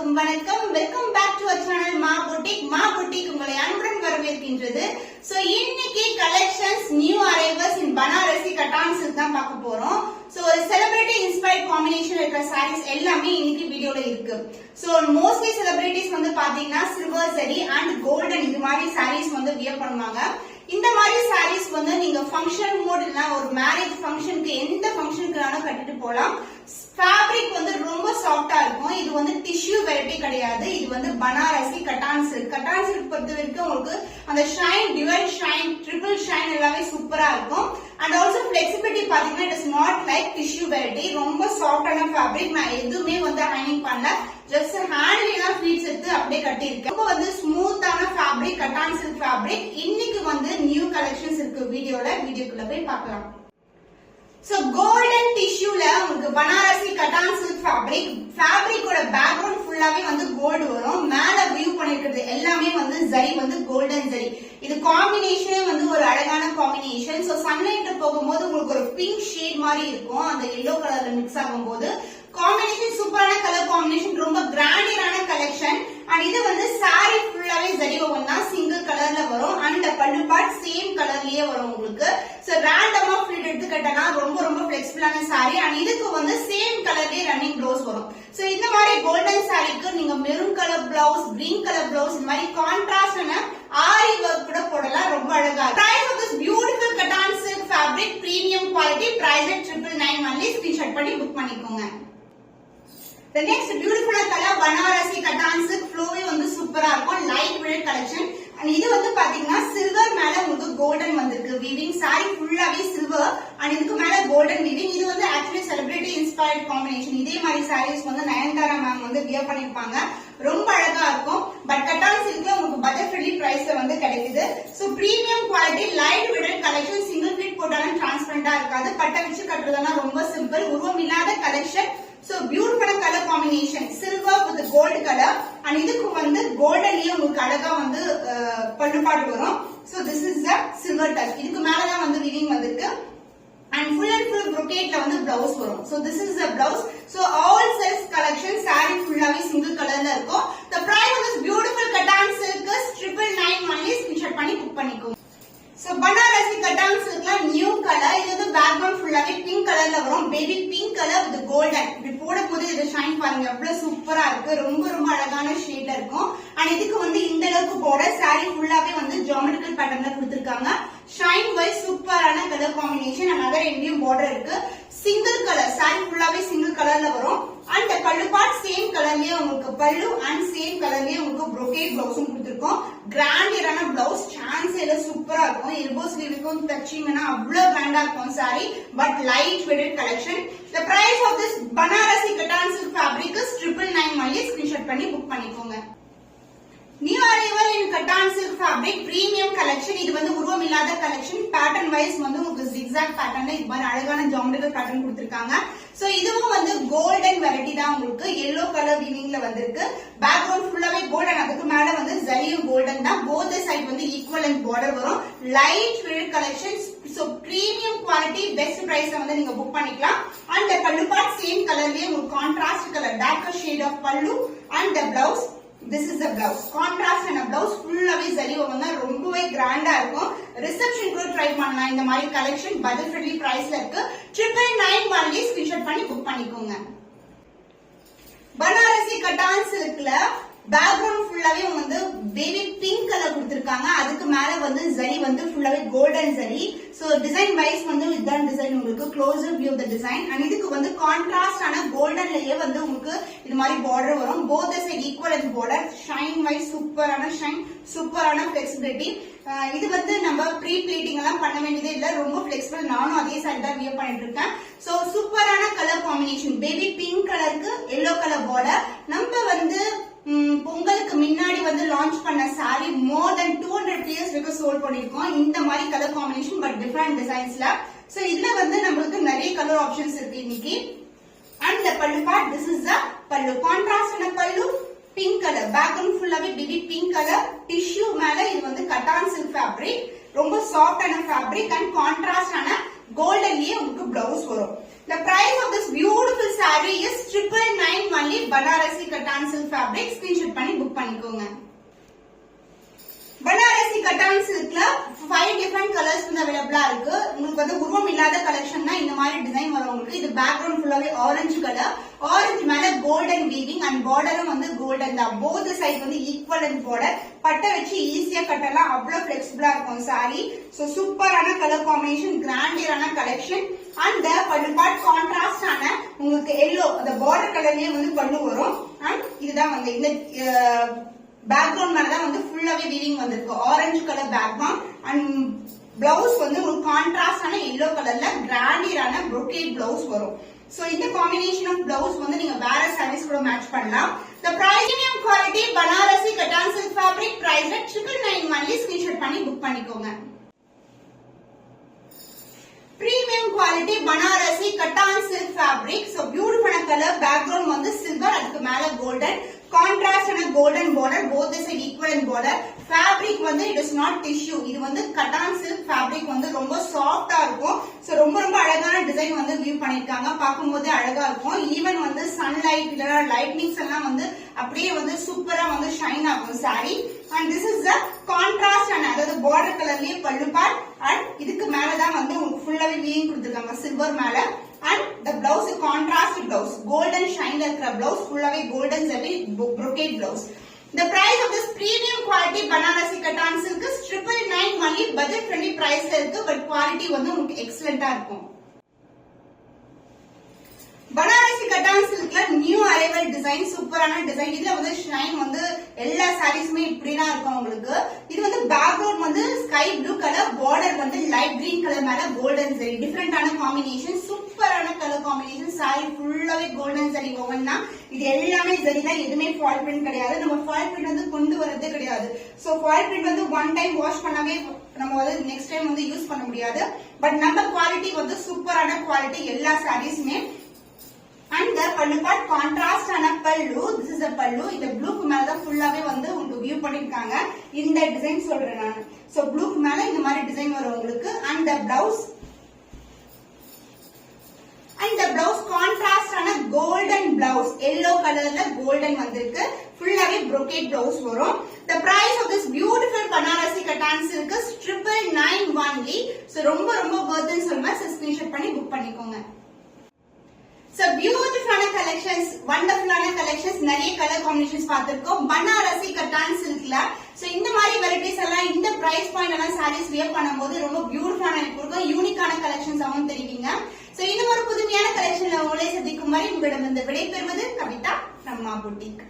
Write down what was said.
அனைவருக்கும் வணக்கம். Welcome back to our channel Maa boutique உங்களை அன்புடன் வரவேற்கின்றது. சோ இன்னைக்கு collections new arrivals in Banarasi கட்டான் silk தான் பார்க்க போறோம். சோ ஒரு செலிபிரிட்டி இன்ஸ்பயர்ட் காம்பினேஷன் இருக்கிற சாரீஸ் எல்லாமே இன்னைக்கு வீடியோல இருக்கு. சோ மோஸ்ட்லி செலிபிரிட்டிஸ் வந்து பாத்தீங்கன்னா சில்வர் ஜரி அண்ட் கோல்டன் இது மாதிரி சாரீஸ் வந்து வியர் பண்ணுவாங்க. இந்த மாதிரி சாரீஸ் வந்து நீங்க ஃபங்க்ஷன் மோட் இல்ல ஒரு மேரேஜ் ஃபங்க்ஷனுக்கு எந்த ஃபங்க்ஷனுக்குனாலும் கட்டிட்டு போலாம். ஃபேப்ரிக் வந்து ரொம்ப சாஃப்டா இருக்கும். இது வந்து டிஷ்யூ வெரைட்டி கிடையாது. இது வந்து பனாரசி கட்டான் சில்க். கட்டான் சில்க் பொறுத்த வரைக்கும் உங்களுக்கு அந்த shine, divine shine, triple shine எல்லாமே சூப்பரா இருக்கும். அண்ட் ஆல்சோ ஃபிளெக்சிபிலிட்டி பாத்தீங்கன்னா it is not like tissue variety. ரொம்ப சாஃப்டான ஃபேப்ரிக். நான் எதுவுமே வந்து ஹைனிங் பண்ணல. ஜஸ்ட் ஹேண்ட்ல ஃப்ளீட்ஸ் எடுத்து அப்படியே கட்டியிருக்கேன். ரொம்ப வந்து ஸ்மூத்தான ஃபேப்ரிக், கட்டான் சில்க் ஃபேப்ரிக். இன்னைக்கு வந்து நியூ கலெக்ஷன்ஸ் இருக்கு வீடியோக்குள்ள போய் பார்க்கலாம். சோ கோல்டன் டிஷ்யூல உங்களுக்கு பனாரசி கட்டான் சில்க் ஃபேப்ரிக்கோட பேக்ரவுண்ட் ஃபுல்லாவே வந்து கோல்டு வரும். மேல வியூ பண்ணிருக்கிறது எல்லாமே வந்து ஜரி வந்து கோல்டன் ஜரி. இது காம்பினேஷனே வந்து ஒரு அழகான காம்பினேஷன். சோ சன்லைட்ல போகும்போது உங்களுக்கு ஒரு பிங்க் ஷேட் மாதிரி இருக்கும். அந்த எல்லோ கலர்ல மிக்ஸ் ஆகும்போது காம்பினேஷன் சூப்பரான கலர் காம்பினேஷன். ரொம்ப கிராண்டியரான கலெக்ஷன். அண்ட் இது வந்து சாரி ஃபுல்லாவே ஜரி ஓவன் தான். சிங்கிள் கலர்ல வரும். அண்ட் பல்லு பார்ட் சேம் கலர்லயே வரும் உங்களுக்கு. சோ ரேண்டமா ஃபிட் எடுத்துக்கிட்டனா ரொம்ப ரொம்ப ஃபிளெக்சிபிளான சாரி. அண்ட் இதுக்கு வந்து சேம் கலர்லயே ரன்னிங் ப்ளவுஸ் வரும். சோ இந்த மாதிரி கோல்டன் சாரிக்கு நீங்க maroon colour blouse, green colour blouse இந்த மாதிரி கான்ட்ராஸ்டான ஆரி ஒர்க் கூட போடலாம். ரொம்ப அழகா. Price of this beautiful Kattan silk fabric premium quality. Price 999 only. Screenshot பண்ணி புக் பண்ணிக்கோங்க. The next beautiful color Banarasi Kattan silk flow வந்து சூப்பரா இருக்கும். Light weight collection. அண்ட் இது வந்து பாத்தீங்கன்னா சில்வர் மேல உங்களுக்கு கோல்டன் வந்திருக்கு. வீவிங் சாரி ஃபுல்லாவே சில்வர் அண்ட் இதுக்கு மேல கோல்டன் வீவிங். இது வந்து ஆக்சுவலி செலிபிரிட்டி இன்ஸ்பயர்ட் காம்பினேஷன். இதே மாதிரி சாரீஸ் வந்து நயன்தாரா மேம் வந்து வியர் பண்ணிருப்பாங்க. ரொம்ப அழகா இருக்கும். பட் கட்டான் சில்க்ல உங்களுக்கு பட்ஜெட் ஃப்ரெண்ட்லி பிரைஸ்ல வந்து கிடைக்குது. So premium quality light weight collection. Single ஃபீட் போட்டாலும் டிரான்ஸ்பரண்டா இருக்காது. பட்டை வச்சு கட்டுறதுனா ரொம்ப சிம்பிள். உருவம் இல்லாத collection. So beautiful color combination, silver with gold color. And இதுக்கு வந்து கோல்டன்லயே உங்களுக்கு அழகா வந்து பல்லு பாட்டு வரும். So this is the silver touch. இதுக்கு மேல தான் வந்து வீவிங் வந்திருக்கு. And full and full brocade வந்து blouse வரும். So this is the blouse. So all silk collection saree fullaவே single colorல இருக்கும். The price of this beautiful Kattan silk is 999 only. Screenshot பண்ணி book பண்ணிக்கோங்க. So Banarasi Kattan silkல new colour. இது வந்து background ஃபுல்லாவே pink கலர்ல வரும். Baby pink colour with golden. இப்படி போடும்போது இது ஷைன் பாருங்க எவ்வளவு சூப்பரா இருக்கு. ரொம்ப ரொம்ப அழகான ஷேட்ல இருக்கும். அண்ட் இதுக்கு வந்து இந்த அளவுக்கு பார்டர் சாரி ஃபுல்லாவே வந்து ஜியோமெட்ரிக்கல் பேட்டர்ன்ல கொடுத்திருக்காங்க. ஷைன் வைஸ் சூப்பரான கலர் காம்பினேஷன். அண்ட் அதர் எண்ட்லயும் பார்டர் இருக்கு. சிங்கிள் கலர் சாரி ஃபுல்லாவே சிங்கிள் கலர்ல வரும். அண்ட் பல்லு பார்ட் சேம் கலர்லயே உங்களுக்கு பல்லு அண்ட் சேம் கலர்லயே உங்களுக்கு brocade பிளவுஸும் கொடுத்திருக்கோம். கிராண்டியரான பிளவுஸ். சான்ஸ்ல சூப்பரா இருக்கும். எல்போ ஸ்லீவுக்கும் தச்சிங்கன்னா அவ்வளவு கிராண்டா இருக்கும் sorry. But light weight collection. The price of this Banarasi Kattan silk fabric is 999 only. Screenshot பண்ணி புக் பண்ணிக்கோங்க. நியூ அரைவல் இன் கட்டான் சில்க் ஃபேப்ரிக் பிரீமியம் கலெக்ஷன். இது வந்து உருவம் இல்லாத கலெக்ஷன். பேட்டர்ன் வைஸ் வந்து உங்களுக்கு ஜிக்ஸாக் பேட்டர்ன்ல இது மாதிரி அழகான ஜியோமெட்ரிக்கல் பேட்டர்ன் கொடுத்திருக்காங்க. சோ இதுவும் வந்து கோல்டன் வெரைட்டி தான் உங்களுக்கு. yellow கலர் வீவிங்ல வந்திருக்கு. பேக்ரவுண்ட் ஃபுல்லாவே கோல்டன். அதுக்கு மேல வந்து ஜரியும் கோல்டன் தான். போத் சைடு வந்து ஈக்குவல் அண்ட் பார்டர் வரும். Light weight collection. So premium quality best பிரைஸ்ல வந்து நீங்க புக் பண்ணிக்கலாம். அண்ட் பல்லு பார்ட் சேம் கலர்லயே உங்களுக்கு contrast colour darker shade of pallu and the blouse. This is the blouse. Contrast and a blouse fullaவே ஜரி ஓவன் தான். ரொம்பவே கிராண்டா இருக்கும். ரிசப்ஷன் கூட ட்ரை பண்ணலாம். இந்த மாதிரி கலெக்ஷன் பட்ஜெட் ஃப்ரெண்ட்லி பிரைஸ்ல இருக்கு. 999 only. ஸ்கிரீன்ஷாட் பண்ணி புக் பண்ணிக்கோங்க. பனாரசி கட்டான் சில்க்ல பேக்ரவுண்ட் ஃபுல்லாவே வந்து பேபி பிங்க் கலர் கொடுத்திருக்காங்க. அதுக்கு மேல வந்து ஜரி வந்து ஃபுல்லாவே golden zari. So design wise வந்து இதான் டிசைன் உங்களுக்கு closer view the design. And இதுக்கு வந்து கான்ட்ராஸ்டான கோல்டன்லயே வந்து உங்களுக்கு இது மாதிரி பார்டர் வரும். Both side equal and border. Shine wise சூப்பரான ஷைன், சூப்பரான ஃபிளெக்சிபிலிட்டி. இது வந்து நம்ம ப்ரீ ப்ளீட்டிங் எல்லாம் பண்ண வேண்டியதே இல்ல. ரொம்ப ஃபிளெக்சிபிள். நானும் அதே சாரி தான் வியர் பண்ணிட்டு இருக்கேன். சோ சூப்பரான கலர் காம்பினேஷன். பேபி பிங்க் கலருக்கு எல்லோ கலர் பார்டர். நம்ம வந்து பொங்கலுக்கு முன்னாடி வந்து லான்ச் பண்ண சாரி மோர் தென் 200 pieces வரைக்கும் சோல்ட் பண்ணிருக்கோம். இந்த மாதிரி கலர் காம்பினேஷன் பட் டிஃபரெண்ட் டிசைன்ஸ்ல. சோ இதுல வந்து நம்மளுக்கு நிறைய கலர் ஆப்ஷன்ஸ் இருக்கு இன்னைக்கு. And the pallu part this is the pallu. கான்ட்ராஸ்டான பல்லு பிங்க் கலர். பேக்ரவுண்ட் ஃபுல்லாவே பேபி பிங்க் கலர். டிஷ்யூ மேல இது வந்து கட்டான் சில்க் ஃபேப்ரிக். ரொம்ப சாஃப்டான ஃபேப்ரிக் அண்ட் கான்ட்ராஸ்டான கோல்டன்லயே உங்களுக்கு பிளவுஸ் வரும். The price of this beautiful saree is 999 only. Banarasi கட்டான் silk fabric screenshot பண்ணி புக் பண்ணிக்கோங்க. பனாரசி கட்டான் சில்க்ல 5 டிஃபரண்ட் கலர்ஸ் வந்து அவைலபிளா இருக்கு. உங்களுக்கு வந்து உருவம் இல்லாத கலெக்ஷன்னா இந்த மாதிரி டிசைன் வரும் உங்களுக்கு. இது பேக்ரவுண்ட் ஃபுல்லாவே ஆரஞ்சு கலர், ஆரஞ்சு மேல கோல்டன் வீவிங் அண்ட் பார்டரும் வந்து கோல்டன் தான். போத் சைடு வந்து ஈக்குவலன்ட் பார்டர், பட்டை வச்சு ஈஸியா கட்டலாம், அவ்வளவு பிளெக்சிபிளா இருக்கும் சாரி. சோ சூப்பரான கலர் காம்பினேஷன், கிராண்டியரான கலெக்ஷன். அந்த பல்லு பார்ட் கான்ட்ராஸ்ட் ஆன உங்களுக்கு எல்லோ அந்த பார்டர் கலர்லயே வந்து பல்லு வரும். அண்ட் இதுதான் வந்து இந்த பேக்ரவுண்ட் மேலதான் வந்து ஃபுல்லாவே வீவிங் வந்திருக்கு. Orange colour background and blouse வந்து உங்களுக்கு கான்ட்ராஸ்டான எல்லோ கலர்ல கிராண்டியரான brocade பிளவுஸ் வரும். சோ இந்த காம்பினேஷன் ஆஃப் பிளவுஸ் வந்து நீங்க வேற சாரீஸ் கூட மேட்ச் பண்ணலாம். The premium quality Banarasi கட்டான் silk fabric price at 999 only. Screenshot பண்ணி புக் பண்ணிக்கோங்க. Premium quality Banarasi கட்டான் silk fabric. So பியூட்டிஃபுல்லான கலர், பேக்ரவுண்ட் வந்து சில்வர், அதுக்கு மேல கோல்டன், கான்ட்ராஸ்ட் ஆன golden border, both side equivalent border. Fabric வந்து இட் இஸ் நாட் டிஷ்யூ, இது வந்து கட்டான் சில்க் ஃபேப்ரிக் வந்து ரொம்ப சாஃப்டா இருக்கும். சோ ரொம்ப ரொம்ப அழகான டிசைன் வந்து வியூ பண்ணிருக்காங்க, பார்க்கும்போதே அழகா இருக்கும். ஈவன் வந்து சன்லைட் இல்ல லைட்னிங்ஸ் எல்லாம் வந்து அப்படியே வந்து சூப்பரா வந்து ஷைன் ஆகும் sorry. And this is the contrast and அதாவது பார்டர் கலர்லயே பல்லு பார்ட். அண்ட் இதுக்கு மேலதான் வந்து உங்களுக்கு ஃபுல்லாவே வீவிங் கொடுத்திருக்காங்க சில்வர் மேல. And the blouse contrast blouse, golden shine இருக்கிற blouse, fullave golden zari brocade blouse. The price of this premium quality Banarasi Kattan silk is 999 only. Budget friendly price la irukku, but quality வந்து உங்களுக்கு excellent ஆ இருக்கும். Banarasi Kattan சில்க்ல new arrival design, சூப்பரான design. இதுல வந்து shine வந்து எல்லா சாரீஸ்மே இப்படிதான் இருக்கும் உங்களுக்கு. இது வந்து பேக்ரவுண்ட் வந்து ஸ்கை ப்ளூ கலர், பார்டர் வந்து லைட் கிரீன் கலர் மேல கோல்டன் சரி, டிஃபரெண்டான காம்பினேஷன், சூப்பரான கலர் காம்பினேஷன். சாரி ஃபுல்லாவே கோல்டன் சரி ஓவன் தான். இது எல்லாமே சரி தான், எதுவுமே ஃபால் பிரிண்ட் கிடையாது. நம்ம ஃபால் பிரிண்ட் வந்து கொண்டு வரதே கிடையாது. சோ ஃபால் பிரிண்ட் வந்து ஒன் டைம் வாஷ் பண்ணவே நம்ம வந்து நெக்ஸ்ட் டைம் வந்து யூஸ் பண்ண முடியாது. பட் நம்ம குவாலிட்டி வந்து சூப்பரான குவாலிட்டி எல்லா சாரீஸ்மே. And the pallu part contrast ana pallu, this is a pallu. இந்த ப்ளூக்கு மேல தான் ஃபுல்லாவே வந்து உங்களுக்கு வியூ பண்ணிருக்காங்க. இந்த டிசைன் சொல்றேன் நான். சோ ப்ளூக்கு மேல இந்த மாதிரி டிசைன் வரும் உங்களுக்கு. And the blouse contrast ஆன golden blouse, yellow கலர்ல golden வந்திருக்கு. ஃபுல்லாவே brocade blouse வரும். The price of this beautiful Banarasi Kattan silk is 999 only. So ரொம்ப ரொம்ப worth ன்னு சொல்லுமா, ஸ்கிரீன்ஷாட் பண்ணி புக் பண்ணிக்கோங்க. So beautiful collections, wonderful collections, நிறைய கலர் காம்பினேஷன்ஸ் பார்த்திருக்கோம் பனாரசி கட்டான் சில்க்ல. சோ இந்த மாதிரி வெரைட்டிஸ் எல்லாம் இந்த பிரைஸ் பாயிண்ட் எல்லாம் சாரீஸ் வியர் பண்ணும்போது ரொம்ப பியூட்டிஃபுல்லான இருக்கும், யூனிக்கான கலெக்ஷன்ஸ் ஆகும் தெரிவிங்க. சோ இந்த ஒரு புதுமையான கலெக்ஷன்ல உங்களை சந்திக்கும் வரை உங்களிடம் விடைபெறுவது கவிதா from Ma Boutique.